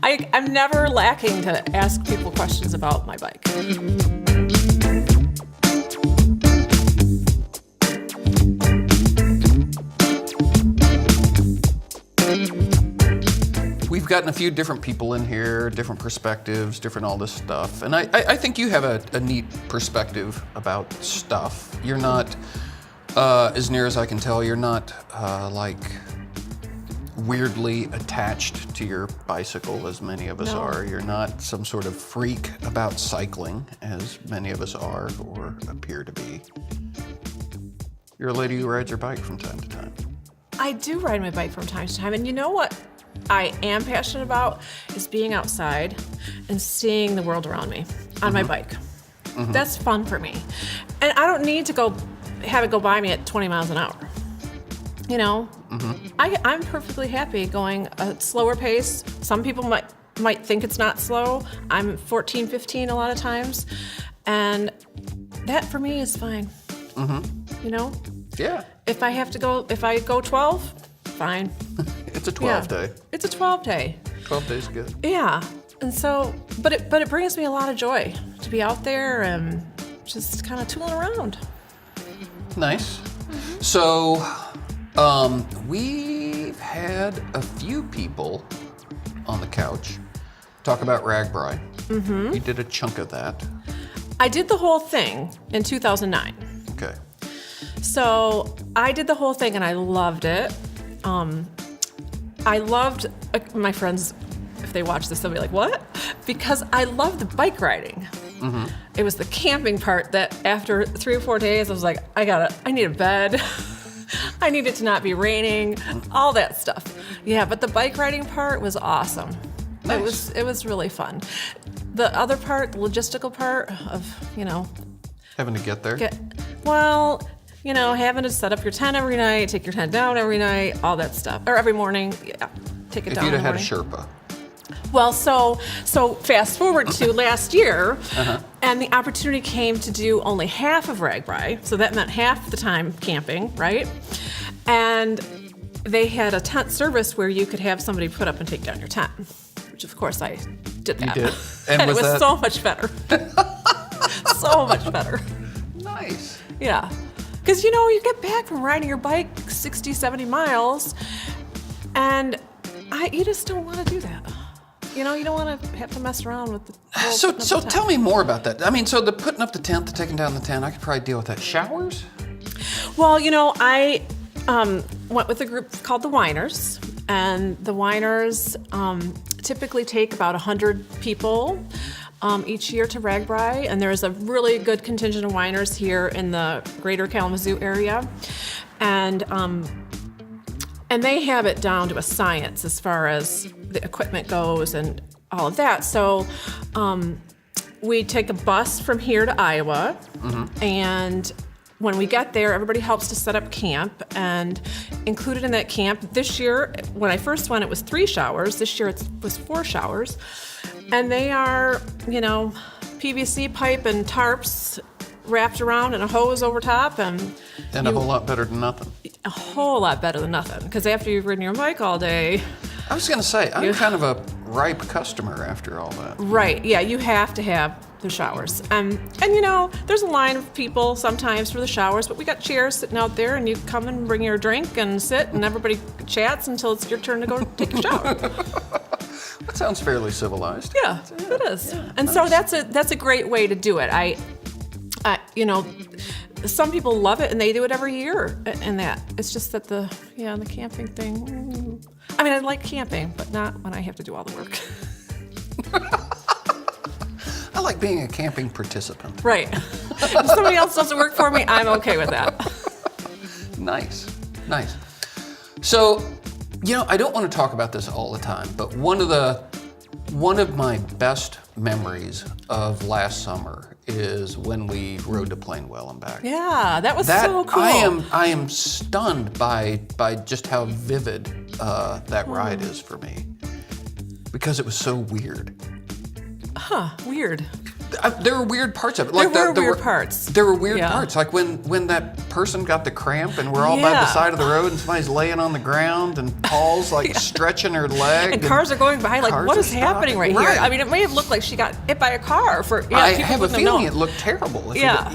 I'm never lacking to ask people questions about my bike. We've gotten a few different people in here, different perspectives, different all this stuff. And I think you have a neat perspective about stuff. You're not, as near as I can tell, you're not like weirdly attached to your bicycle as many of us are. You're not some sort of freak about cycling as many of us are or appear to be. You're a lady who rides her bike from time to time. I do ride my bike from time to time, and you know what I am passionate about is being outside and seeing the world around me on my bike. That's fun for me. And I don't need to go have it go by me at 20 miles an hour. You know, I'm perfectly happy going a slower pace. Some people might think it's not slow. I'm 14, 15 a lot of times. And that for me is fine. You know? Yeah. If I go 12, fine. It's a 12 day. It's a 12 day. 12 days good. Yeah. And so, but it brings me a lot of joy to be out there and just kind of tooling around. Nice. So, we've had a few people on the couch talk about RAGBRAI. We did a chunk of that. I did the whole thing in 2009. Okay. So I did the whole thing and I loved it. I loved, my friends, if they watch this, they'll be like, what? Because I love the bike riding. It was the camping part that after 3 or 4 days, I was like, I need a bed. I need it to not be raining, all that stuff. Yeah, but the bike riding part was awesome. Nice. It was really fun. The other part, the logistical part of, Having to get there? having to set up your tent every night, take your tent down every night, all that stuff. Or every morning, take it down. If you'd in the have had a morning. Sherpa. Well, so fast forward to last year, and the opportunity came to do only half of RAGBRAI, so that meant half the time camping, right? And they had a tent service where you could have somebody put up and take down your tent, which of course I did that. You did? And it was so much better. So much better. Nice. Yeah. Because, you get back from riding your bike 60, 70 miles, and you just don't want to do that. You don't want to have to mess around with the whole So putting up the tell tent. me more about that. I mean, so the putting up the tent, the taking down the tent, I could probably deal with that. Showers? Well, I went with a group called the Whiners, and the Whiners typically take about 100 people each year to RAGBRAI, and there's a really good contingent of Whiners here in the greater Kalamazoo area. And they have it down to a science as far as the equipment goes and all of that. So we take a bus from here to Iowa, and when we get there, everybody helps to set up camp. And included in that camp, this year, when I first went, it was 3 showers. This year it was 4 showers. And they are, PVC pipe and tarps wrapped around and a hose over top. And a whole lot better than nothing. A whole lot better than nothing. Because after you've ridden your bike all day... I was going to say, I'm kind of a ripe customer after all that. Right, yeah, you have to have the showers. And there's a line of people sometimes for the showers, but we got chairs sitting out there, and you come and bring your drink and sit, and everybody chats until it's your turn to go take your shower. That sounds fairly civilized. Yeah, it is. Yeah, and nice. So that's a great way to do it. Some people love it and they do it every year. And that it's just that the camping thing. I mean, I like camping, but not when I have to do all the work. I like being a camping participant. Right. If somebody else does the work for me, I'm okay with that. Nice. So, I don't want to talk about this all the time, but one of my best memories of last summer is when we rode to Plainwell and back. Yeah, that was so cool. I am stunned by just how vivid that ride is for me, because it was so weird. Weird. There were weird parts of it. There were weird parts. There were weird Yeah. parts, like when that person got the cramp and we're all by the side of the road and somebody's laying on the ground and Paul's like stretching her leg. And cars are going by, like, cars what are is happening right stopping. here? I mean, it may have looked like she got hit by a car. I I have a feeling it looked terrible. Yeah.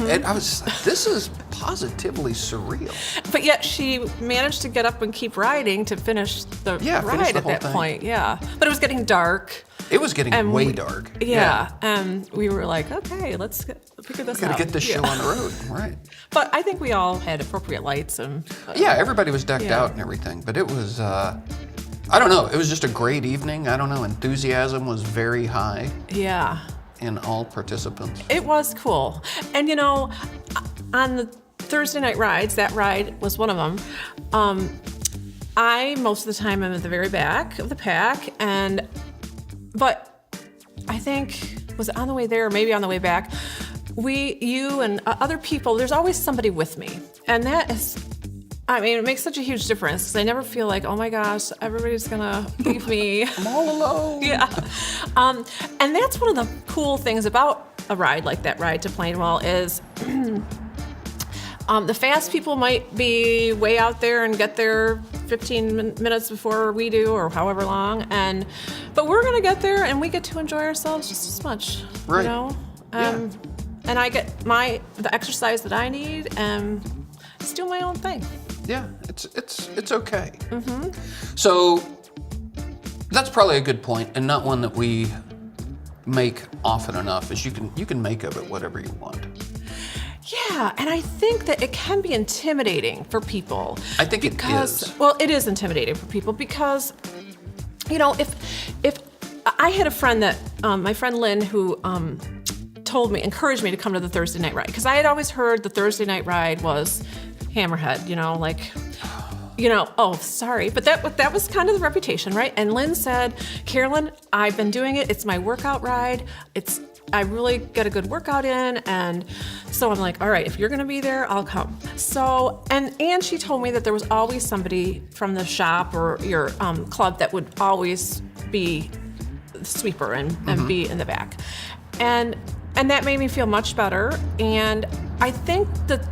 And I was, this is positively surreal. But yet she managed to get up and keep riding to finish the ride the at whole that thing. point. Yeah. But it was getting dark. It was getting way dark. Yeah. And we were like, okay, let's figure this out. Gotta get this show on the road, right? But I think we all had appropriate lights and. Yeah, everybody was decked out and everything. But it was, I don't know, it was just a great evening. I don't know, enthusiasm was very high. Yeah. In all participants. It was cool. And on the Thursday night rides, that ride was one of them. I, most of the time, am at the very back of the pack, but I think, was it on the way there or maybe on the way back, you and other people, there's always somebody with me. And that is, I mean, it makes such a huge difference because I never feel like, oh my gosh, everybody's gonna leave me. I'm all alone. Yeah. And that's one of the cool things about a ride like that ride to Plainwell is the fast people might be way out there and get there 15 minutes before we do or however long. But we're gonna get there and we get to enjoy ourselves just as much, right. you know? And I get the exercise that I need and just do my own thing. Yeah, it's okay. Mm-hmm. So that's probably a good point, and not one that we make often enough. Is you can make of it whatever you want. Yeah, and I think that it can be intimidating for people. I think it is. Well, it is intimidating for people because, if I had a friend that my friend Lynn who encouraged me to come to the Thursday night ride because I had always heard the Thursday night ride was Hammerhead, oh, sorry. But that was kind of the reputation, right? And Lynn said, Carolyn, I've been doing it. It's my workout ride. I really get a good workout in. And so I'm like, all right, if you're going to be there, I'll come. So, and she told me that there was always somebody from the shop or your club that would always be the sweeper and be in the back. And that made me feel much better. And I think that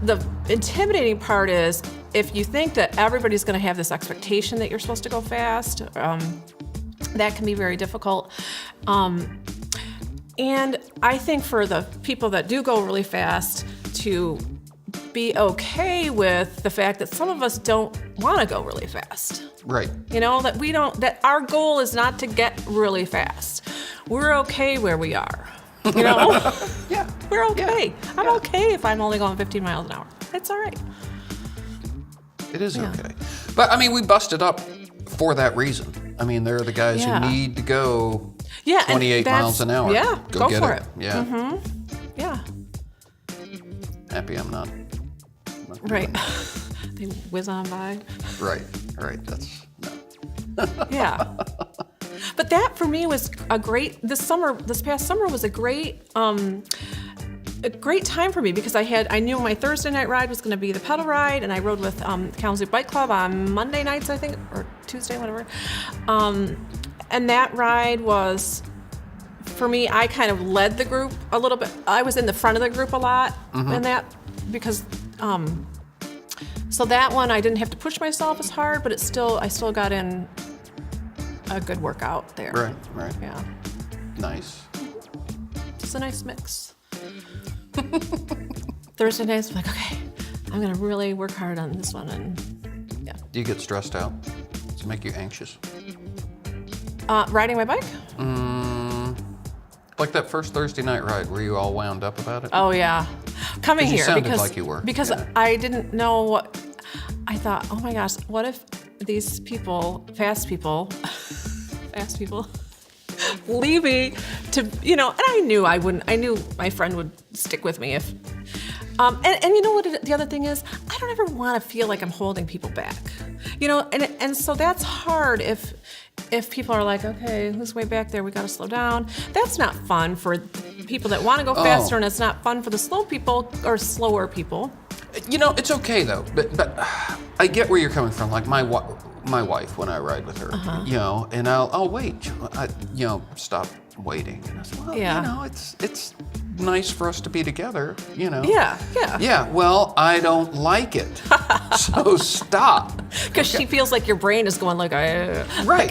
the intimidating part is if you think that everybody's going to have this expectation that you're supposed to go fast, that can be very difficult. And I think for the people that do go really fast to be okay with the fact that some of us don't want to go really fast. Right. That our goal is not to get really fast. We're okay where we are. Yeah. We're okay. Yeah. I'm okay if I'm only going 15 miles an hour. It's all right. It is okay. But I mean, we busted up for that reason. I mean, there are the guys who need to go 28 miles an hour. Yeah, go get for it. Yeah. Mm-hmm. Yeah. Happy I'm not right. They whiz on by. Right. That's no. Yeah. But that for me was this past summer was a great time for me because I knew my Thursday night ride was going to be the pedal ride, and I rode with Kalamazoo Bike Club on Monday nights, I think, or Tuesday, whatever. And that ride was, for me, I kind of led the group a little bit. I was in the front of the group a lot in that because, so that one I didn't have to push myself as hard, but I still got in a good workout there. Right. Yeah. Nice. It's a nice mix. Thursday nights, I'm like, okay, I'm gonna really work hard on this one, and yeah. Do you get stressed out? Does it make you anxious? Riding my bike? Like that first Thursday night ride, were you all wound up about it? Oh yeah, coming here sounded like you were. Because I didn't know what. I thought, oh my gosh, what if these people, fast people, leave me to, and I knew I wouldn't. I knew my friend would stick with me if. And you know what the other thing is? I don't ever want to feel like I'm holding people back, and so that's hard if people are like, okay, who's way back there? We got to slow down. That's not fun for people that want to go faster, and it's not fun for the slow people or slower people. It's okay though, but I get where you're coming from. Like my wife, when I ride with her, and I'll wait, stop waiting. And I said, well, Yeah. it's nice for us to be together, Yeah. Yeah, well, I don't like it. So stop. Because she feels like your brain is going like, I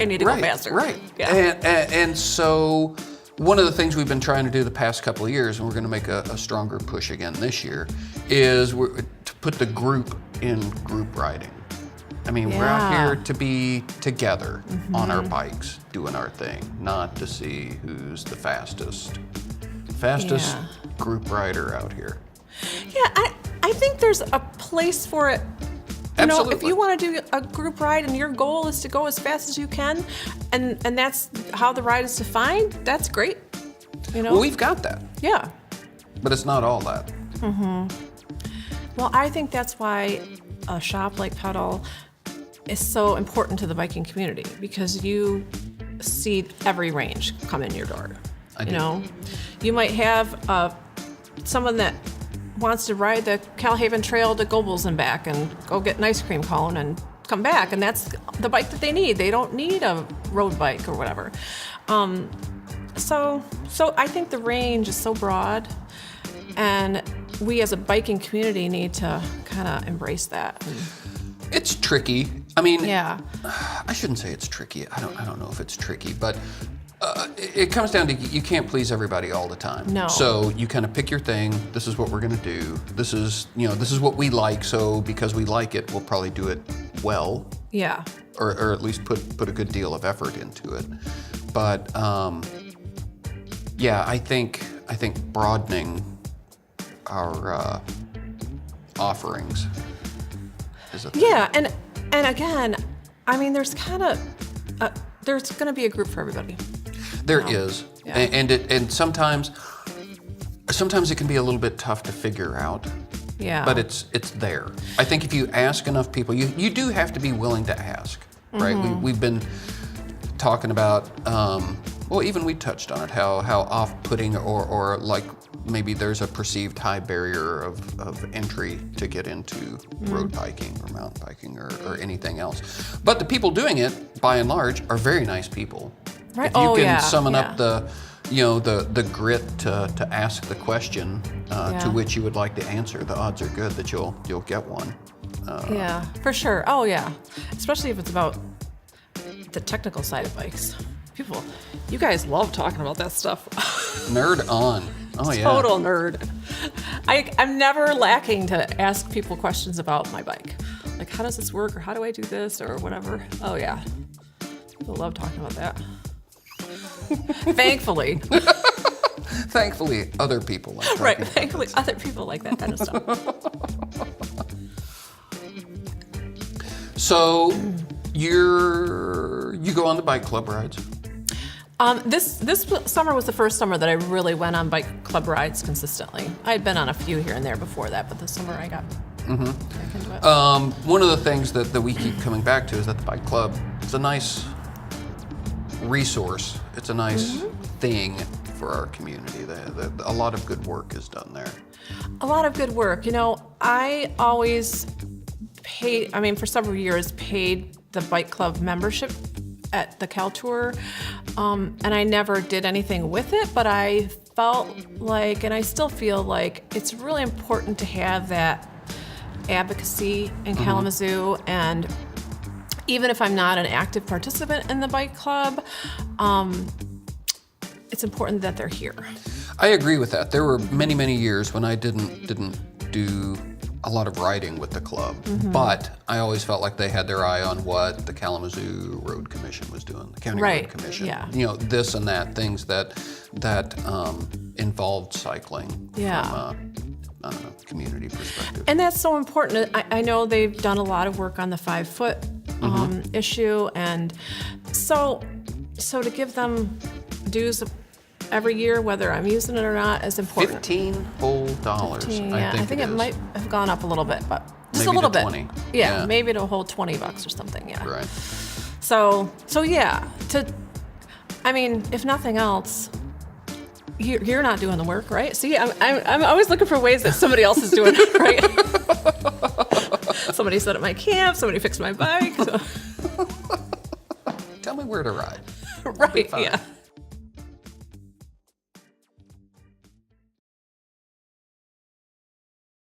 need to go faster. Right. Yeah. And so one of the things we've been trying to do the past couple of years, and we're going to make a stronger push again this year, is to put the group in group riding. I mean, we're out here to be together on our bikes, doing our thing, not to see who's the fastest group rider out here. Yeah, I think there's a place for it. Absolutely. If you want to do a group ride and your goal is to go as fast as you can, and that's how the ride is defined, that's great. Well, we've got that. Yeah. But it's not all that. Well, I think that's why a shop like Pedal is so important to the biking community, because you see every range come in your door. I do. You might have someone that wants to ride the Calhaven Trail to Gobles and back and go get an ice cream cone and come back, and that's the bike that they need. They don't need a road bike or whatever. So I think the range is so broad, and we as a biking community need to kind of embrace that. It's tricky. I mean, Yeah. I shouldn't say it's tricky. I don't know if it's tricky, but it comes down to you can't please everybody all the time. No. So you kind of pick your thing. This is what we're going to do. This is what we like. So because we like it, we'll probably do it well. Yeah. Or at least put a good deal of effort into it. But yeah, I think broadening our offerings is a thing. Yeah, and again, I mean, there's kind of there's going to be a group for everybody. There is, Yeah. and sometimes it can be a little bit tough to figure out. Yeah. But it's there. I think if you ask enough people, you do have to be willing to ask, right? We've been talking about, well, even we touched on it, how off-putting or like maybe there's a perceived high barrier of entry to get into road biking or mountain biking or anything else. But the people doing it, by and large, are very nice people. Right. If you can yeah. summon yeah. up the grit to ask the question to which you would like to answer, the odds are good that you'll get one. Yeah, for sure. Oh yeah, especially if it's about the technical side of bikes. People, you guys love talking about that stuff. Nerd on. Oh yeah. Total nerd. I'm never lacking to ask people questions about my bike. Like, how does this work, or how do I do this, or whatever. Oh yeah, people love talking about that. Thankfully. Thankfully, other people like talking Right. about Thankfully, that. other people like that kind of stuff. So you go on the bike club rides. This summer was the first summer that I really went on bike club rides consistently. I had been on a few here and there before that, but this summer I got back into it. One of the things that we keep coming back to is that the bike club is a nice resource. It's a nice thing for our community. A lot of good work is done there. A lot of good work. I always for several years, paid the bike club membership at the Cal Tour, and I never did anything with it, but I felt like, and I still feel like, it's really important to have that advocacy in Kalamazoo, and even if I'm not an active participant in the bike club, it's important that they're here. I agree with that. There were many, many years when I didn't do a lot of riding with the club, but I always felt like they had their eye on what the Kalamazoo Road Commission was doing, the County Road Commission. Yeah. This and that, things that involved cycling from a community perspective. And that's so important. I know they've done a lot of work on the 5-foot issue, and so to give them dues every year, whether I'm using it or not, is important. $15 whole. I think it might have gone up a little bit, but just Maybe a little to bit. 20. Yeah, maybe to a whole $20 or something. Yeah. Right. So yeah. If nothing else, you're not doing the work, right? See, I'm always looking for ways that somebody else is doing it, right? Somebody set up my camp. Somebody fixed my bike. So. Tell me where to ride. Right. Yeah.